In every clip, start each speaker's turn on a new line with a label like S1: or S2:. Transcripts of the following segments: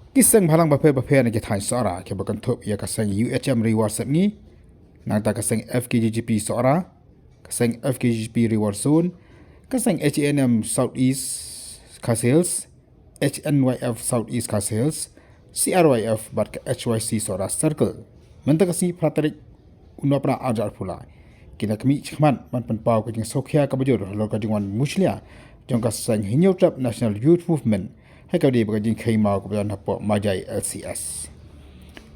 S1: Kisang balang bape na kita sora ke bakan top ya kasang UHM reward set ni nang ta kasang FKGGP sora kasang FKGGP reward zone kasang HNM Southeast Castles HNYF Southeast Castles CRYF bat ke HYC sora circle menta kasi pratarik unapra ajar pula kina kami chman man penpau ke jing sokhya ka bajur lo ka jingwan muslia jong kasang hinyau trap National Youth Movement hai kau di bagajin khai mau ko ban hapo majai LCS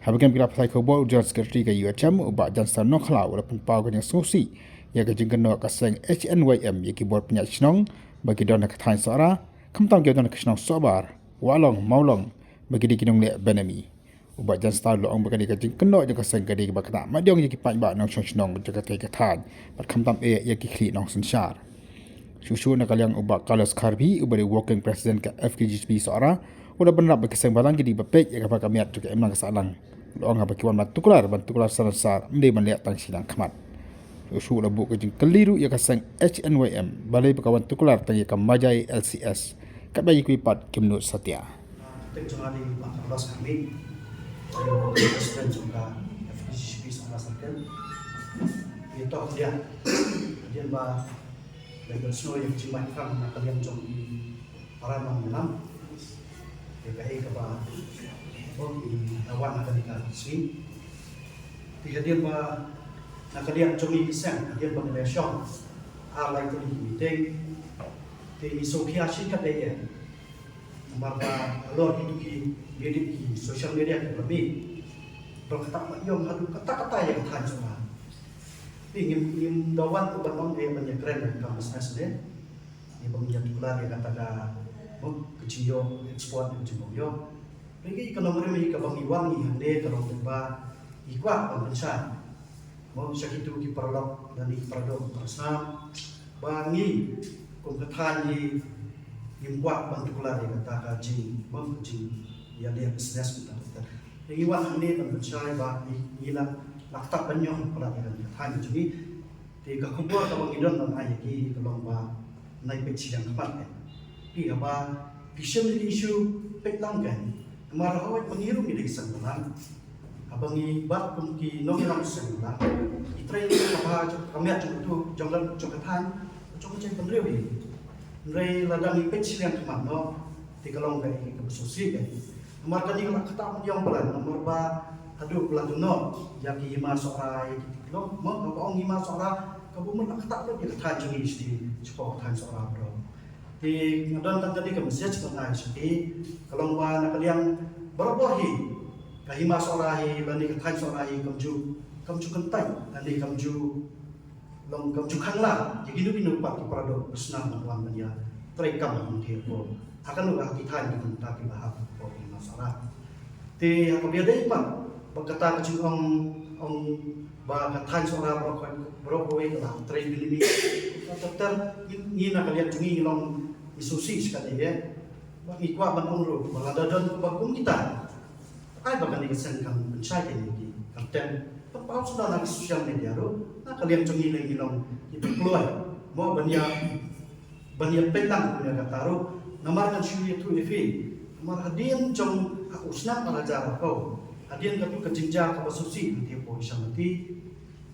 S1: habagan bila pasai ko bo ujal secretary ka UHM uba jan san no khla ura pen pau ko yang sosi ya ka jing no ka sang HNYM ya ki bor pnya chnong bagi don ka thain sara khamtam ge don ka chnong sobar walong maulong bagi di kinong le benami uba jan sta lo ong bagi ka jing no ja ka sang ka di ba ka ma diong ya ki pan ba nong chnong ja ka te ka than bat khamtam e ya ki khli nong sanshar Susu nak kalian ubah Carlos Carbi ubah di working president ke FKGP seorang udah benar berkeseng balang jadi bepek ya kapal kami juga emang kesalang doang apa kiwan bantu kelar sanasar mende melihat tang sidang kemat susu udah buka jeng keliru ya keseng HNYM balai berkawan tukular tang ya kamajai LCS kat bayi kuipat Kimnut Satya.
S2: Kita di Carlos Carbi president juga FKGP seorang sakit itu dia bah dan semua yang cimakan nak kalian jom para mengenam DPI kepada awan akan dikasih dihadir bah nak kalian jom iseng hadir bang election alai tu di meeting di isokia syikat dia marba alor itu di social media lebih berkata yang hadu kata-kata yang tahan semua ingin dawan uban banyak keren dan bisnes ni. Ini banyak tular yang katakan kecil ekspor kecil yo. Lagi ekonomi mereka bangi wangi hande kalau tiba ikut pembencana. Mau sekitu di perlok dan di perdo bersama bangi kompeten di buat bantu tular yang katakan jing yang dia bisnes kita. Lagi wan hande pembencana bangi hilang laktak banyong pelatihan hanya jadi di kekubur kalau ngidon dan ayah ki kalau ba naik peci yang kepat kan di apa kisah ini isu petlang kan kemarin awak mengiru milik senggulan abang ibat pun ki nonglang senggulan itrain apa kami ada tu jangan coketan coba cek pendiriu ini rei ladang peci yang kemat no di kalau nggak kebesusi kan kemarin ini kalau ketak yang pelan nomor ba aduh pelan no yaki hima sorai lo mau ngomong hima sorai kamu mau ketak lo dia kata jadi istri cukup kata sorai bro di ngadon tadi ke mesej mengenai seperti kalau nak kalian berbohi ke hima sorai dan di kata sorai kamju kentai dan di kamju kangla jadi itu pak para do senang tuan dia terekam nanti ko akan lu kita di tentang bahas ko hima sorai di aku biada ipan berkata kecil orang bahkan seorang berapa lah train ini tetap ini nak lihat jungi long isusi sekali ya bagi kuat bantung ru balada dan bagum kita ai bahkan dikesankan mencari ini karena tempau sudah nak sosial media ru nak kalian jungi lagi long itu keluar mau banyak petang punya kata ru nomor kan syuri itu evi nomor hadian jom usnah pelajar kau hadian katu kejinja ke basusi nanti polisi nanti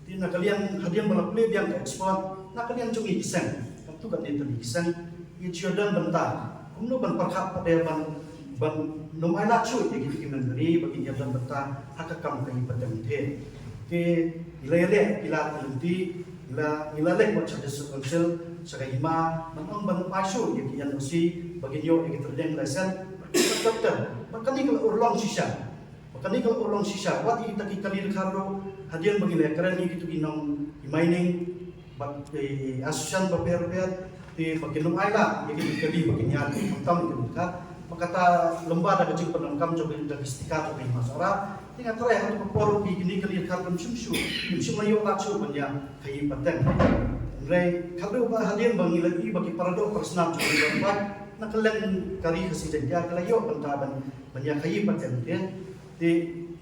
S2: di nak kalian hadian balap yang ekspor nak kalian cumi kisah katu kan dia tadi kisah ia Jordan bentar kumno ban perkap pada ban nomai lacu dia gitu kiman beri bagi dia dan bentar hak kam kai petang the ke ilele ila nanti ila lek buat ada konsel sagaima memang ban pasu dia kian usi bagi dia yang terdeng lesen dokter makanya kalau urlong sisa kani kalau orang sisa, wat kita kali karo hadian bagi lekran ni gitu ginong mining, bag asusan baper di bagi nom aila, jadi kali bagi nyali, mengkam itu kan, makata lembah ada kecil penangkam coba logistika coba masalah, tinggal terakhir untuk poru gini kali karo sumsu mayu lacu banyak kayu paten, mulai kalau hadian bagi para do personal coba berbuat, nak kalian kali kesini dia kalau yo bentaban banyak kayu paten dia di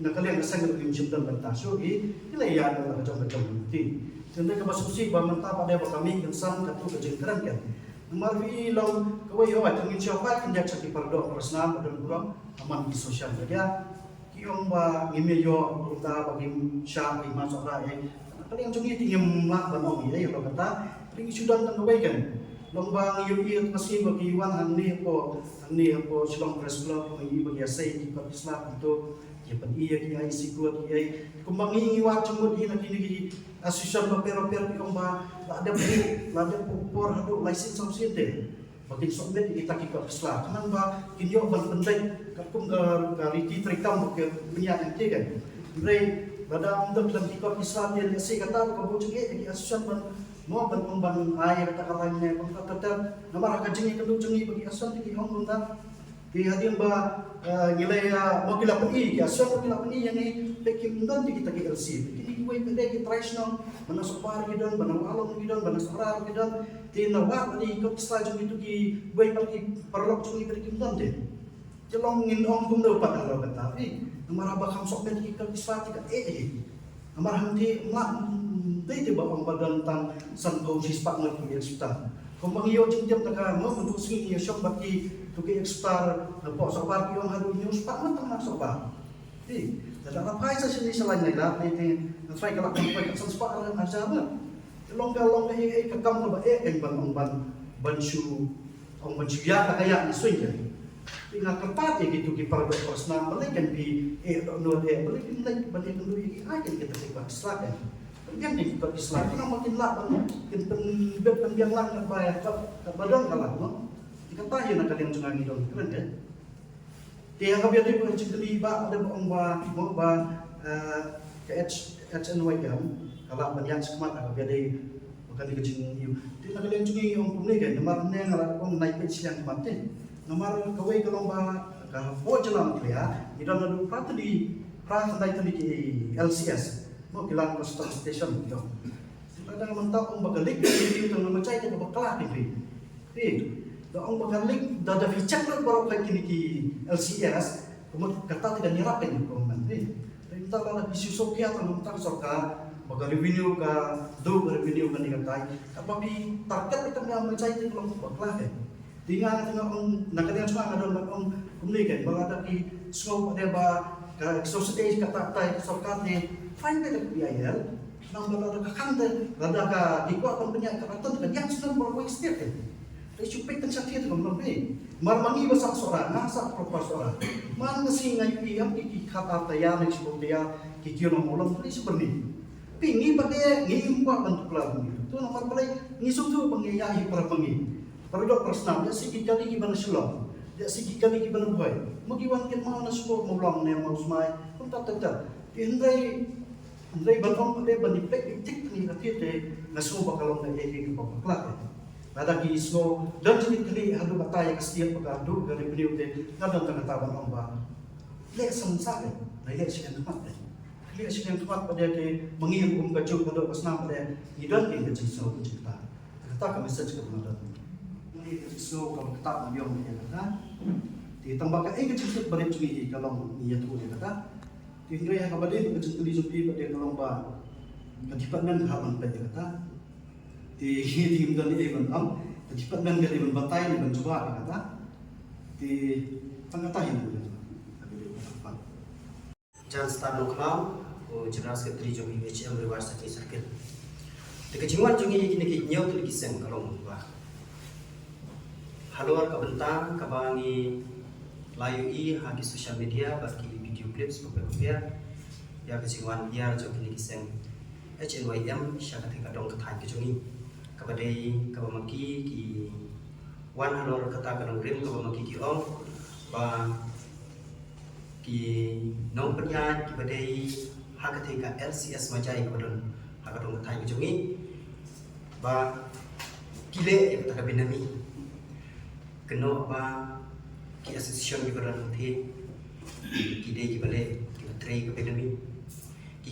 S2: nakalian asal ng jumdan bantaso ila ya na macam-macam nanti tenda ke basusi ba manta pada kami kensan katu kejengkeran kan Nomor vi long kawai awat tengin siapa kan dia cakap pardok personal dan kurang aman di sosial media. Kiong ba ngimeyo kita bagi syah di masuk rakyat. Kali yang cungi tinggi mak banong ya lo kata ring sudah tang kawai kan. Long ba ngiyo masih bagi wan ani apa silong press club bagi asai di Islam itu ya pen iya kiai sikut kiai kumbangi wa cumut ina kini asosiasi papero-papero kiong ba ada beri ada popor hadu license sausin deh bagi somet kita kita Islam kanan ba kinyo ban penting kakum gariti trikam ke punya yang kan bre bada untuk dalam kita Islam dia si kata ko bujuk di asosiasi ban mo ban pemban air tak kalanya pengkata nomor kajing itu jungi bagi asosiasi ki hong bunda di hadian ba nilai mo kila peni ya so kila peni yang ni pekim dan kita ke LC ini gue pede ke traditional mana sopar gidan mana along gidan mana sarar gidan di nawat ni ikut saja itu ki gue pergi perlok cungi pekim dan deh jelong ngin ong tum do pada lo tapi nomor ba kham sok ben kita isfati ka nomor hanti mak dei ba ong badan tan san ko sispak ngi hospital kung iyo jam taka mo untuk singi ya syok baki tuki ekstar po sobar yung haru news pa man tang sobar dalam apa isa sini selain nila ini try kalau kung pwede san spa ang asama long kakam ba banshu ang banshu ya kaya isuy ya tinggal ketat ya gitu ki para personal balik kan di no de balik balik dulu iki aja kita sih Islam ya yang ni kita Islam itu makin lah pembiang lang bayar ke badan kalah no dikatakan nak kalian jangan ngidong keren kan dia yang kau biar cinteli ba ada mau ba ke HNY kan kalau banyak sekemat kau biar dia bukan dikecing you dia nak kalian cungi orang kumni kan nomor ni kalau kau naik pensi yang kematin nomor kawai kalau ba kalau jalan dia di dalam prat di LCS mo kilang custom station gitu. Kadang mentok ang bagalik itu nama cai ke bakla ni. Do ang bagalik da ficak lo baru kay kini ki LCS kemudian kata tidak nyerap kan ko man. Tapi tak lah isu Sophia tang tang sorka baga revenue ka do revenue kan dikatai. Tapi target kita yang mencai itu kalau bakla kan. Tinggal ang nakalian semua ada ang kumlikan bagada ki scope ada ba ka society kata tai sorka ni fine better BIL nang balada ka kande rada ka dikuat pang penyak karaton ka yang sedang berway state kan isu pektan sakit kan lebih marmangi basak seorang ngasa propas seorang man ngasih ngayu yang kiki kata taya nek sebut dia kiki no molong tadi sebenarnya pingi pakai ngimpa bentuk lagu itu tu nomor play ngisuk tu pengiyahi para pengi dok personal dia sikit kali gimana sulong dia sikit kali gimana buai magiwan ket mau na support molong ne mau smai pun tak Andai balong pada bandipek itik ni nanti te nasu bakalong na eki bakla. Nada ki so dan jadi kali hadu kata yang setiap pagadu dari beliau te nadang tangataban ang ba. Le samsa le, le siyan tumat le. Le siyan tumat pada ke mengiyum kacau pada pasna pada idan ke kecil so cerita. Kata ka message ke nadan. Ni so kalau kata miyong ni kata. Di tambah ka kecil balik cumi kalau niat tu dia kata. Tinggal yang kabadin kecil kali jumpi pada kalau ba kecipat men hapan pada kata di tim dan ini bentam kecipat men dari benbatai di bencoba kata di tengah-tengah itu
S3: jangan start lokal jelas ketri jongi HM rewards sakit sakit di kecinguan jongi kini nyau tu kiseng kalau ba haluar kabentang kabangi layu hagi sosial media bagi video clips beberapa ya kecinguan biar jongi kiseng HNYM syakat kadong ketai kejongi kabadai kabamaki ki wan halor kata kadong rim kabamaki ki om ba ki nong penyat ki badai hakatika LCS majai kabadon hakadong ketai kejongi ba kile ya kata kabinami keno ba ki association ki badan the ki dei ki bale ki batrai kabinami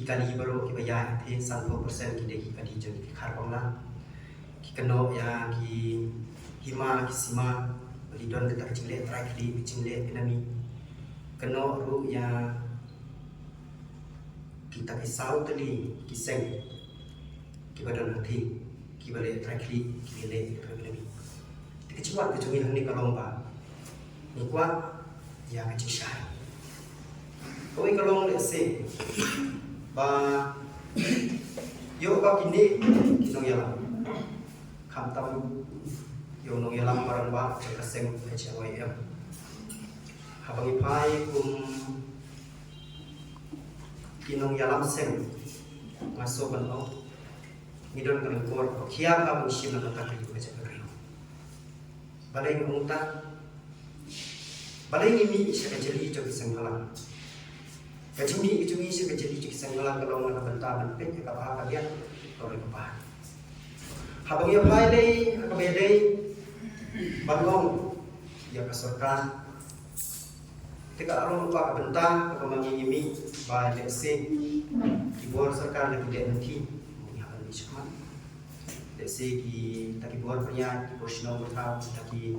S3: kali baru kita bayar itu 100% kita kali jadi karbon lah. Kita no ya ki hima ki sima beli don kita kecil try kali kecil enami. Keno ru ya kita kisau tadi kiseng kita don nanti kita beli try kali kita enami. suat ke jungi ni kalong ba ni kuat ya ke cisai koi kalong le se ba yo ba kini kinong yalam kam tam yo nong yalam barang ba ke seng HYM habang ipai kinong yalam seng masuk kan oh ngidon kan kor kiam abang sim na kata ko sa kare balay ngumta balay ngimi sa kajeli jo kisang halang kajumi ijumi sa kajeli jo kisang halang kalau na bantaban pet ka ba ka dia ko re ba habang ya pai dei ka be dei bagong ya kasorkan tika arong pa ka benta ka mangingimi ba lesi kibor sarkar lagi de nanti Ishman, let's say ki taki buat pria ki posno bertau taki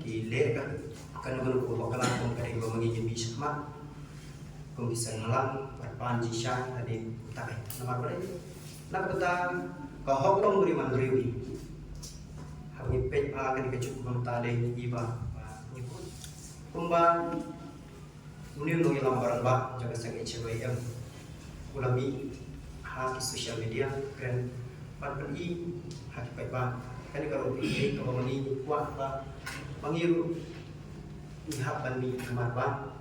S3: ki lega kan guru ko bakalan ko kare ko mangi bi Ishman ko bisa halang berpan jisha tadi takai nomor bare nak beta ko hoklong beri mandriwi hawi pej a kan ke cukup mentale iba nyebut kumba munir no ilang barang ba jaga sang HYM ulami hak sosial media kan pan i hak baik ba kan kalau ini kalau mani kuat ba pangiru ni hak ban mi kamar ba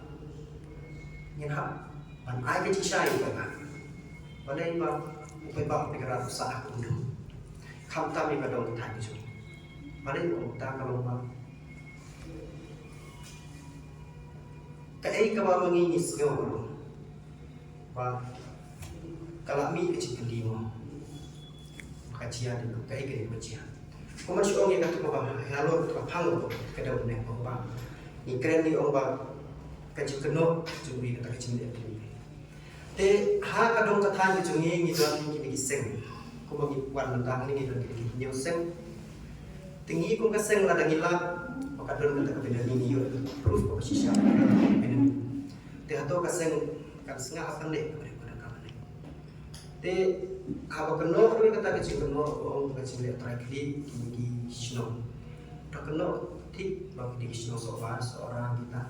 S3: ni hak ban ai ke cisai ba balai ba upai ba negara usaha kundu kam ta mi kadong thai ju balai ta kalau ba kai ka ba mangi ni sego ba kalami kecil kedima kajian itu kayak gini kajian kau masih orang yang kata bapak halo tu pang tu kada punya bapak ni keren ni orang kecil keno cumi kata kecil dia tu te ha kadong kata ni cumi ni dalam ni seng kau bagi wan mentang ni dalam ni nyu seng tinggi kau keseng lah dangilap maka dalam kata benda ni yo proof kau sisa benda ni te atau keseng kan sengah apa ni te apa keno kami kata kecil keno orang kecil lihat terakhir di snow tak keno tik bagi di snow seorang kita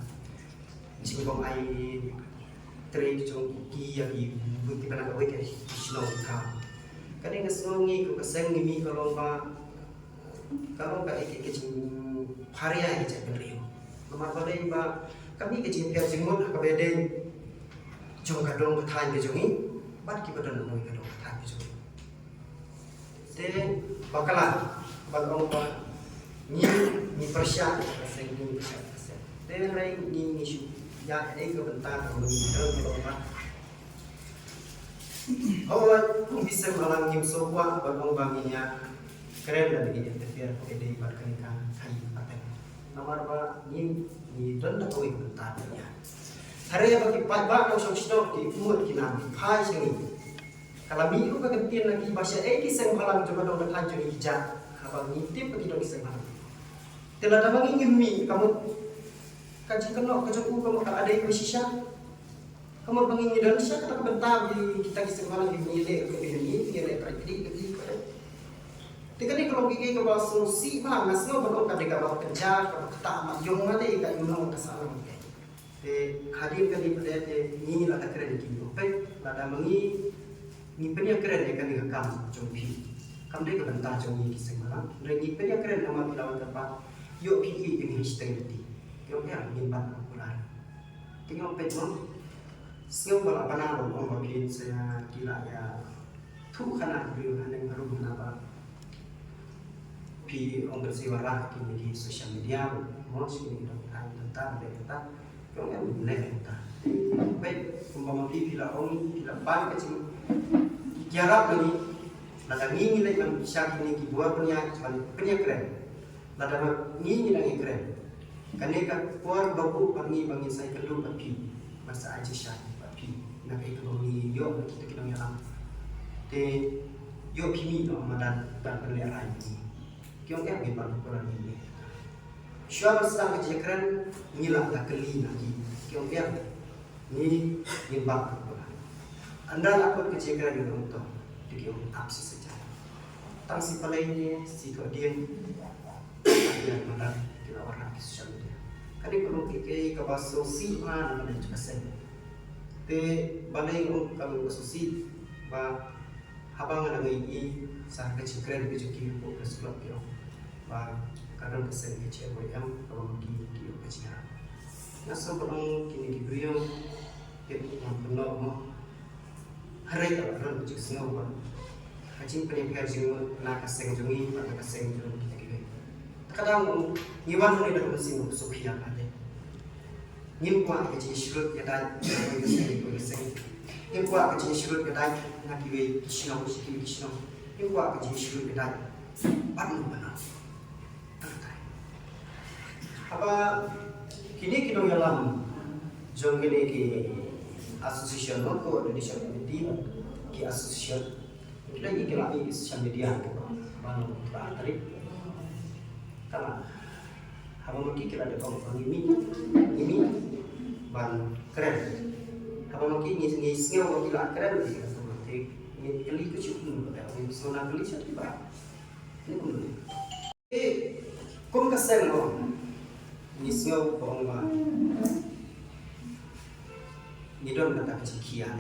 S3: singkong air teri cung ki yang bukti pada kau ke snow kam kan ini snow ni kau keseng ni kalau kayak kecil paria kecil beriu nomor balai ba kami kecil dia jenggot kabede jong kadong ketan ke jongi bat ki badan mo ikado thak ju te bakala bagong pa ni persya sing ni persya te rai ni shu ya ai ko benta ko ni terus ko pa awal bisa malang kim so kwa bagong banginya keren dan ini interfere ko ide bat kan kai paten nomor ba ni don ko benta ya hari bagi pak kau sosok di umur kita hai sini kalau minggu kegentin lagi bahasa kisah malam coba dong berlanjut hijab kalau ngintip begitu kisah malam tidak ada mengingimi kamu kaji kenok kecukup kamu tak ada yang bersisa kamu mengingin dan siapa kata bentar di kita kisah malam di nilai ini nilai tragedi begitu Tika ni kalau gigi kau solusi bah ngasno bakal kadang kau kerja kau tak majung ada ikat yunong kesalahan hadir kali pada ni lah keren di dompet lada mengi ni punya keren yang kan dikam jompi kam dia kebentar jomi di semalam ni punya keren nama lawan tempat yo pi ini stability yo ya ni ban popular tinggal pet mon skill bala panang on bapin saya gila ya tu kana biu hanen baru kenapa pi on bersiwara di sosial media mau sini tentang data yang boleh kita, baik umpama bila orang bila ban kecil, jarak ini, nada ngini lagi kan bisa kini kibuat punya keren, nada ngini lagi keren, karena kan puan baku bangi saya perlu bapi, masa aja sih bapi, nak itu bangi yo kita yang te yo pimi no madan dan perliaran ini, kiong yang kita kurang ini. Siapa sedang kejadian ngilang tak keli lagi, kiong ni ngimbang. Anda lakukan kejadian itu untuk dikiong absi saja. Tang si palai ni si kodian yang mana kita warna di sosial media. Kali perlu ke bahasa sosial mana juga sen. Te balai kalau sosial bah habang ada ngai sah kecil keren bejuki ko kesulap yo. Bah kadang kesen kecil yang kalau di kecil. Nasa perlu kini diberiyo itu benar mah hari itu orang bejuk semua. Kacing penipir jeng nak kaseng jungi pada kaseng jungi kita kira. Kadang nyiwan ni dah mesti sukia ada. Nyimpa kecil surut ya dah kaseng. Nyimpa kecil surut ya dah nak kira kisah kisah. Nyimpa kecil surut ya dah padu mana. Apa kini kita dalam jong ki asosiasi loko Indonesia Community ki asosiasi kita lagi sosial media baru terakhir karena habang mungkin kita ada kaum ini ban keren habang mungkin ini singa kita keren ini kali itu cukup ini sona kali satu pak ini pun kum kaseng lo ini singa bawang ba ni don kata kecikian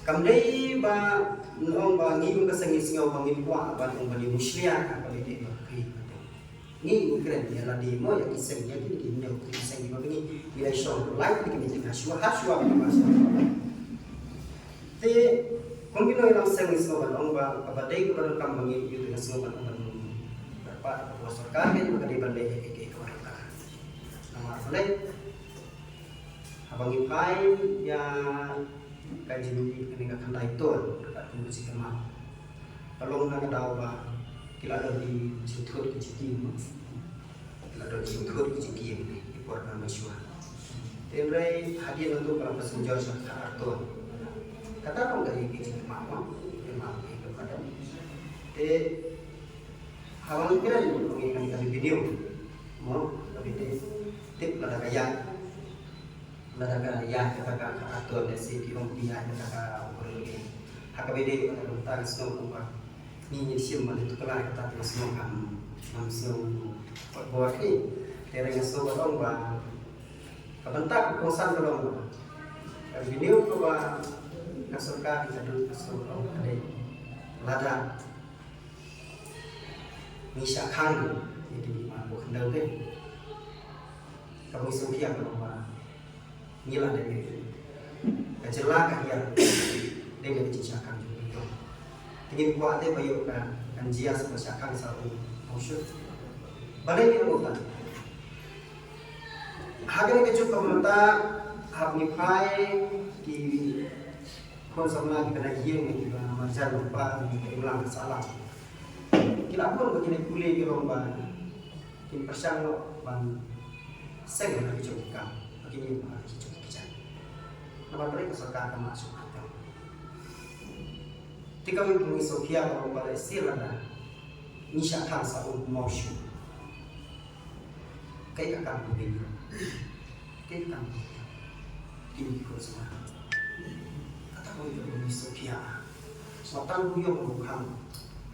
S3: kamdai ba nong ba ngi ka sangi singaw ba ngi kwa ba nong ba ni muslia ka ba ni ba kai ni kren ya la di mo ya kiseng ya ki ni ni ki kiseng ba ni ni la shong lai ki ni ka shwa ha shwa ba sa te kung gino ilang sangi singaw ba nong ba ba dai ko ba kam ba ngi yu ka singaw ba nong ba ba sarkar ni ba dai ba le ke ko ka nama le abang ipai ya kaji ini akan daitun dekat kunci kemal. Kalau nak tahu bah, kita ada di YouTube kecil, kita ada di YouTube kecil ini di portal Malaysia. Tenrai hadiah untuk para pesenjata serta arton. Kata orang dari kecil kemal, kemal itu pada. Awal kita mengingat video, mau tapi tip pada gaya. Ladaga ya kata atau desi di dia kata orang hakabede kata tentang snow apa ni sim mana itu kelar kata snow kan snow buat ni terenya snow orang ba kebentak kosan orang video ko ba kasurka kita dulu snow orang ada lada misha kang jadi mabuk kendal ke kamu sukia kalau ba ngilah dari kecelakaan yang dengan cicakan itu. Ingin buatnya bayu kan jia seperti satu musuh. Balik ni bukan. Hagen kecuali pemerintah hapnipai di konsum lagi kena hiang di mana marjan lupa di ulang salah. Kita pun begini kulit di romba. Kita persang lo ban seng lagi cukup begini lagi cukup. Nama mereka sekarang masuk itu. Jika mengenai Sofia kalau pada istilahnya, nisha kan satu motion. Kayak akan begini, kayak akan ini kurang. Kata kau itu mengenai Sofia, sotan buyung bukan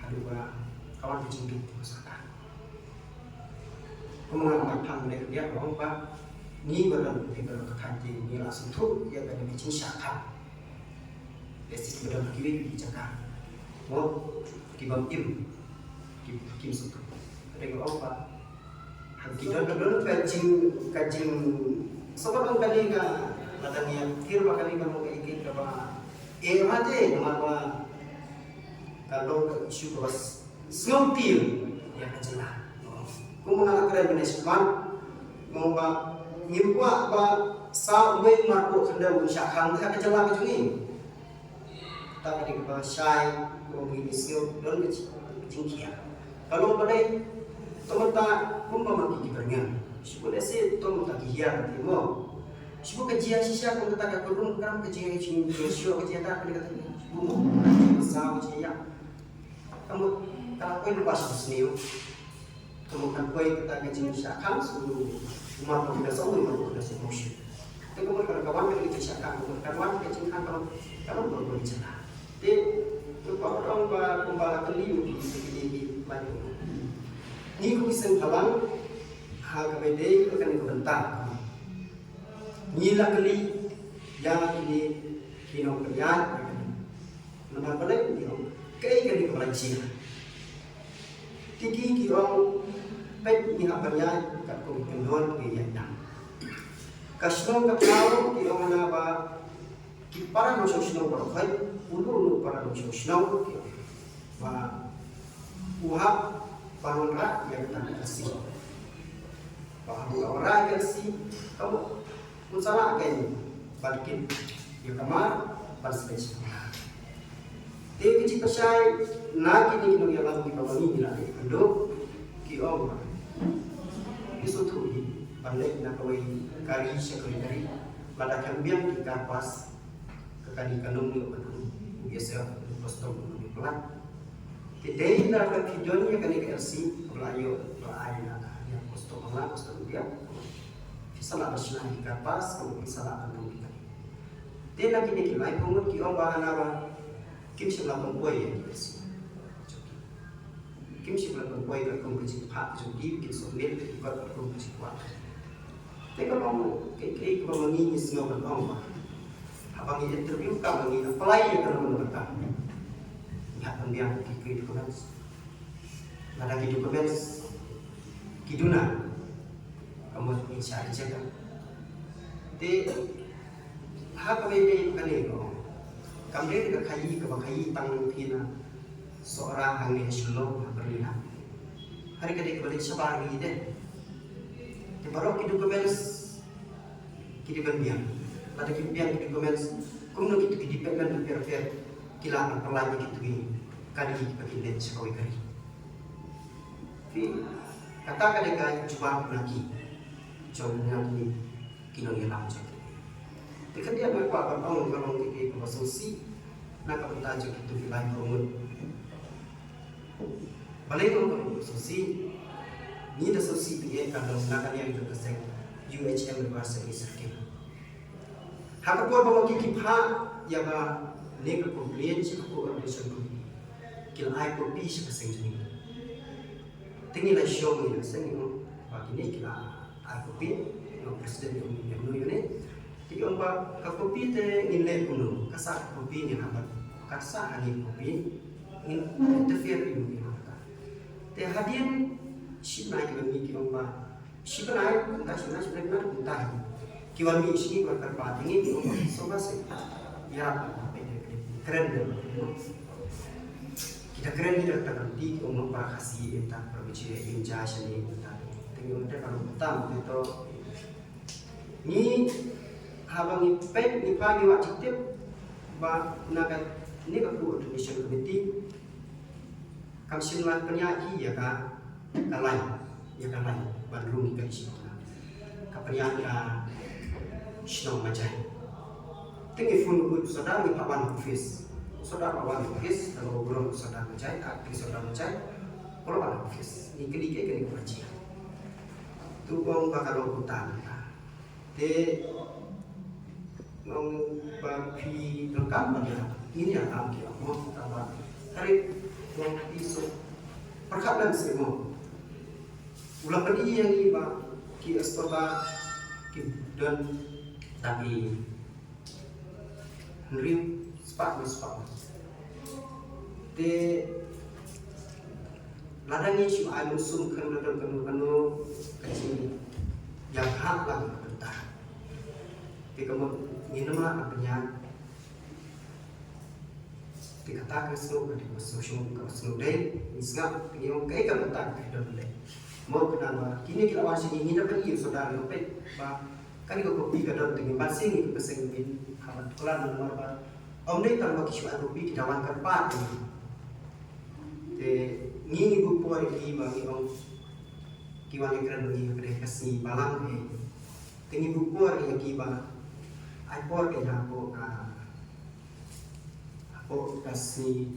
S3: hadua kawan kecil itu sekarang. Kau mengamalkan dia orang pak. Ni badan kita kaji ni langsung tu dia pada macam syakar. Esis badan kiri di cakap. Mau kibam kim suka. Ada yang apa? Kita dulu kaji sobat orang kali ka badan yang kiri bakal kamu ikut apa? Mati nama kalau isu bos snowpil ya kajilah. Kau mengalahkan Venezuela mau ngimpa ba sa we marko khanda un shakhang tha kachala ka chungi ta ka dik ba shai ko mi isyo don ke jingkia kalau pada tomata kumpa maki kibernya sibule se tomata kihiar timo sibu kajia sisa ko ta ka kurung kam kajia ching yosyo kajia ta ka dik sibu sa kajia kamu kalau kowe lupa sesniu kemudian kowe kita kajia shakhang sulu umat kita semua umat kita semua. Tapi kalau kawan kita cakap, kawan kita cakap kalau baru bicara. Jadi lupa orang kumpul keliu di banyak. ni ko kisang halang ha kabede ko kan ko bentar ni la kali yang ini kino kerja nama balik ni kai kan ko ranci tiki ki ong pet ni ha kerja kat ko kendon ke yang kasno ka tao ki ong na ba ki para no sosno ko khai ulu para no sosno ki ba uhap bangun rak yang tak kasih bahawa orang kasih kamu pun salah kan balikin ya kamar balspesh te kici pasai na kini kino ya lagu pawani bila ando ki om isu tu balik na kawai kari sekali dari pada kambiang di kapas kekali kanung ni betul biasa postom ni pelat Today na ka video niya kani LC pelayo pelayan yang postom dia salah basna di kapas kemudian salah kanung kita dia lagi ni kilai pungut ki om bahana ba kim sila pengkoi ya LC kim sila pengkoi ka kong kecik pak jadi kita somit kita kong kecik kuat tapi kalau kalau mengingi semua orang ba abang interview ka mengingi apply ya kalau menurut lihat pembiang di dokumen ada di dokumen kiduna kamu bisa aja kan di hak bebe kan itu kamu dia ke kayi tang tina seorang hang Islam berlihat hari kedai balik sabar ni deh di baru di dokumen biang ada biang di dokumen kamu gitu dipegang per kila perlanya gitu ini kali bagi net sekali kali. Katakan mereka coba lagi, coba lagi kino yang lama jadi. Jika dia mereka kalau kita konsumsi, nak kita juga itu wilayah komun. Balik kalau konsumsi, ni dah konsumsi dia kalau nak yang itu keseng UHM bahasa Israel. Hak apa bawa kikipha ya ba nega complain si ko organisation ko kil ai ko pi si kaseng jini tingi la show ni seng no ba kini kila ai ko pi no president no yone ti on ba ka ko pi te nginle kuno kasa ko pi ni habat kasa ani ko pi in interfere ni ka te hadien si na ki mi ki on ba si ba ai ta si na ta ki wa mi si ba kar pa tingi ki on so ba se ya keren deh, kita keren ni dah terganti umur para kasih entah perbicara injah sini entah tinggal kita kalau betam itu ni habang ipek ni pagi waktu tip ba naga ni aku donation committee kami simpan penyaji ya kan kalai Bandung kan sini kapenyaji Snow Majai tinggi fun saudara ni pawan office kalau belum saudara Majai kalau pawan office ni kedike kini kurci tu bang bakal hutan de ngong bapi lengkap mana ini yang kami mau tambah hari ngong isu perkap dan semua ulang padi yang iba ki ekspor ki dan tapi Rim sepak. De ladangnya si ayam sum kanu kecil yang hak lagi bentar. De kamu minum lah apanya. Dikatakan semua di masuk deh, misal yang kayak bentar dalam deh. Mau kenapa? Kini kita masih ingin dapat iya saudara lopet, kan itu kopi kadang dengan pasing itu pesengin. Kelan nomor om ni kalau bagi suatu kopi kita wan kerpat ni ibu puan ini bagi om kiwan yang keren bagi kedai kasih malam tinggi ibu puan yang kiba ai por ke aku kasih